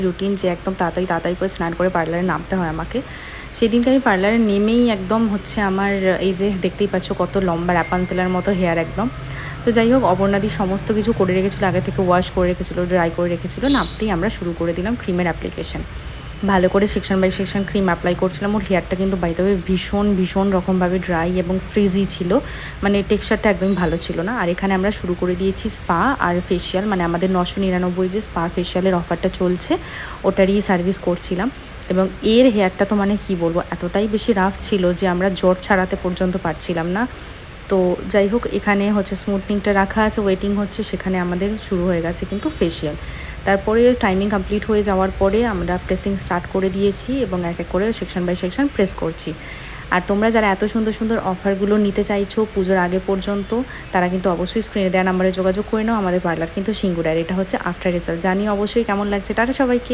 Routine যে একদম তাড়াতাড়ি তাড়াতাড়ি করে স্নান করে পার্লারে নামতে হয় আমাকে। সেদিনকে আমি পার্লারে নেমেই একদম হচ্ছে আমার এই যে দেখতেই পাচ্ছ কত লম্বা র্যাপানজেলার মতো হেয়ার একদম। তো যাই হোক, অপর্ণাদি সমস্ত কিছু করে রেখেছিলো, আগে থেকে ওয়াশ করে রেখেছিলো, ড্রাই করে রেখেছিলো। নামতেই আমরা শুরু করে দিলাম ক্রিমের অ্যাপ্লিকেশন। ভালো করে section by section cream apply করছিলাম। ওর হেয়ারটা কিন্তু বাই দ্য ওয়ে ভীষণ ভীষণ রকমভাবে ড্রাই এবং ফ্রিজি ছিল, মানে টেক্সচারটা একদমই ভালো ছিল না। আর এখানে আমরা শুরু করে দিয়েছি স্পা আর ফেশিয়াল, মানে আমাদের 999 যে স্পা ফেশিয়ালের অফারটা চলছে ওটারই সার্ভিস করছিলাম। এবং এর হেয়ারটা তো মানে কি বলবো, এতটাই বেশি রাফ ছিল যে আমরা জট ছাড়াতে পর্যন্ত পারছিলাম না। তো যাই হোক, এখানে হচ্ছে স্মুথনিংটা রাখা আছে, ওয়েটিং হচ্ছে, সেখানে আমাদের শুরু হয়ে গেছে কিন্তু ফেশিয়াল। তারপরে টাইমিং কমপ্লিট হয়ে যাওয়ার পরে আমরা প্রেসিং স্টার্ট করে দিয়েছি এবং এক এক করে সেকশন বাই সেকশন প্রেস করছি। আর তোমরা যারা এত সুন্দর সুন্দর অফারগুলো নিতে চাইছো পুজোর আগে পর্যন্ত, তারা কিন্তু অবশ্যই স্ক্রিনে দেওয়া নাম্বারে যোগাযোগ করে নাও। আমাদের পার্লার কিন্তু সিঙ্গুরার। এটা হচ্ছে আফটার রেজাল্ট। জানি অবশ্যই কেমন লাগছে। টাটা সবাইকে।